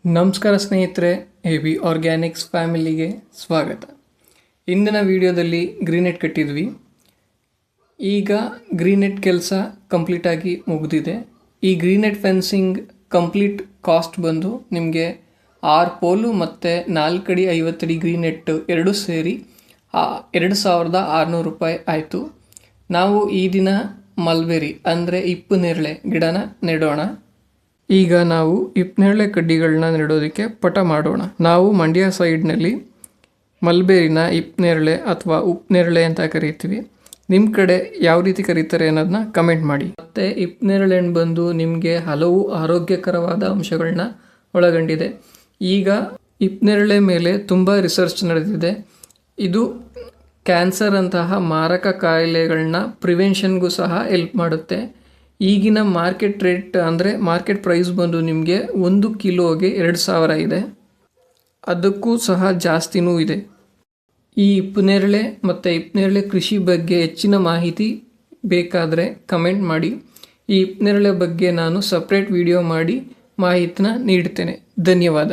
ನಮಸ್ಕಾರ ಸ್ನೇಹಿತರೆ, A B Organics ಫ್ಯಾಮಿಲಿಗೆ ಸ್ವಾಗತ. ಇಂದಿನ ವಿಡಿಯೋದಲ್ಲಿ ಗ್ರೀನೆಟ್ ಕಟ್ಟಿದ್ವಿ. ಈಗ ಗ್ರೀನೆಟ್ ಕೆಲಸ ಕಂಪ್ಲೀಟಾಗಿ ಮುಗಿದಿದೆ. ಈ ಗ್ರೀನೆಟ್ ಫೆನ್ಸಿಂಗ್ ಕಂಪ್ಲೀಟ್ ಕಾಸ್ಟ್ ಬಂದು ನಿಮಗೆ 6 ಪೋಲು ಮತ್ತು 4 ಅಡಿ 50 ಅಡಿ ಗ್ರೀನೆಟ್ ಎರಡು ಸೇರಿ 2600 ರೂಪಾಯಿ ಆಯಿತು. ನಾವು ಈ ದಿನ ಮಲ್ಬೆರಿ ಅಂದರೆ ಇಪ್ಪನೇರಳೆ ಗಿಡನ ನೆಡೋಣ. ಈಗ ನಾವು ಇಪ್ಪನೇರಳೆ ಕಡ್ಡಿಗಳನ್ನ ನೆಡೋದಕ್ಕೆ ಪಟ ಮಾಡೋಣ. ನಾವು ಮಂಡ್ಯ ಸೈಡ್ನಲ್ಲಿ ಮಲ್ಬೇರಿನ ಇಪ್ಪನೇರಳೆ ಅಥವಾ ಉಪ್ಪನೇರಳೆ ಅಂತ ಕರಿತೀವಿ. ನಿಮ್ಮ ಕಡೆ ಯಾವ ರೀತಿ ಕರೀತಾರೆ ಅನ್ನೋದನ್ನ ಕಮೆಂಟ್ ಮಾಡಿ. ಮತ್ತು ಇಪ್ಪನೇರಳೆ ಹಣ್ಣು ಬಂದು ನಿಮಗೆ ಹಲವು ಆರೋಗ್ಯಕರವಾದ ಅಂಶಗಳನ್ನ ಒಳಗೊಂಡಿದೆ. ಈಗ ಇಪ್ಪನೇರಳೆ ಮೇಲೆ ತುಂಬ ರಿಸರ್ಚ್ ನಡೆದಿದೆ. ಇದು ಕ್ಯಾನ್ಸರ್ ಅಂತಹ ಮಾರಕ ಕಾಯಿಲೆಗಳನ್ನ ಪ್ರಿವೆನ್ಷನ್ಗೂ ಸಹ ಹೆಲ್ಪ್ ಮಾಡುತ್ತೆ. ಈಗಿನ ಮಾರ್ಕೆಟ್ ರೇಟ್ ಅಂದರೆ ಮಾರ್ಕೆಟ್ ಪ್ರೈಸ್ ಬಂದು ನಿಮಗೆ 1 ಕಿಲೋಗೆ 2000 ಇದೆ. ಅದಕ್ಕೂ ಸಹ ಜಾಸ್ತಿನೂ ಇದೆ. ಈ ಇಪ್ಪನೇರಳೆ ಮತ್ತು ಇಪ್ಪನೇರಳೆ ಕೃಷಿ ಬಗ್ಗೆ ಹೆಚ್ಚಿನ ಮಾಹಿತಿ ಬೇಕಾದರೆ ಕಮೆಂಟ್ ಮಾಡಿ. ಈ ಇಪ್ಪನೇರಳೆ ಬಗ್ಗೆ ನಾನು ಸಪ್ರೇಟ್ ವಿಡಿಯೋ ಮಾಡಿ ಮಾಹಿತಿನ ನೀಡ್ತೇನೆ. ಧನ್ಯವಾದ.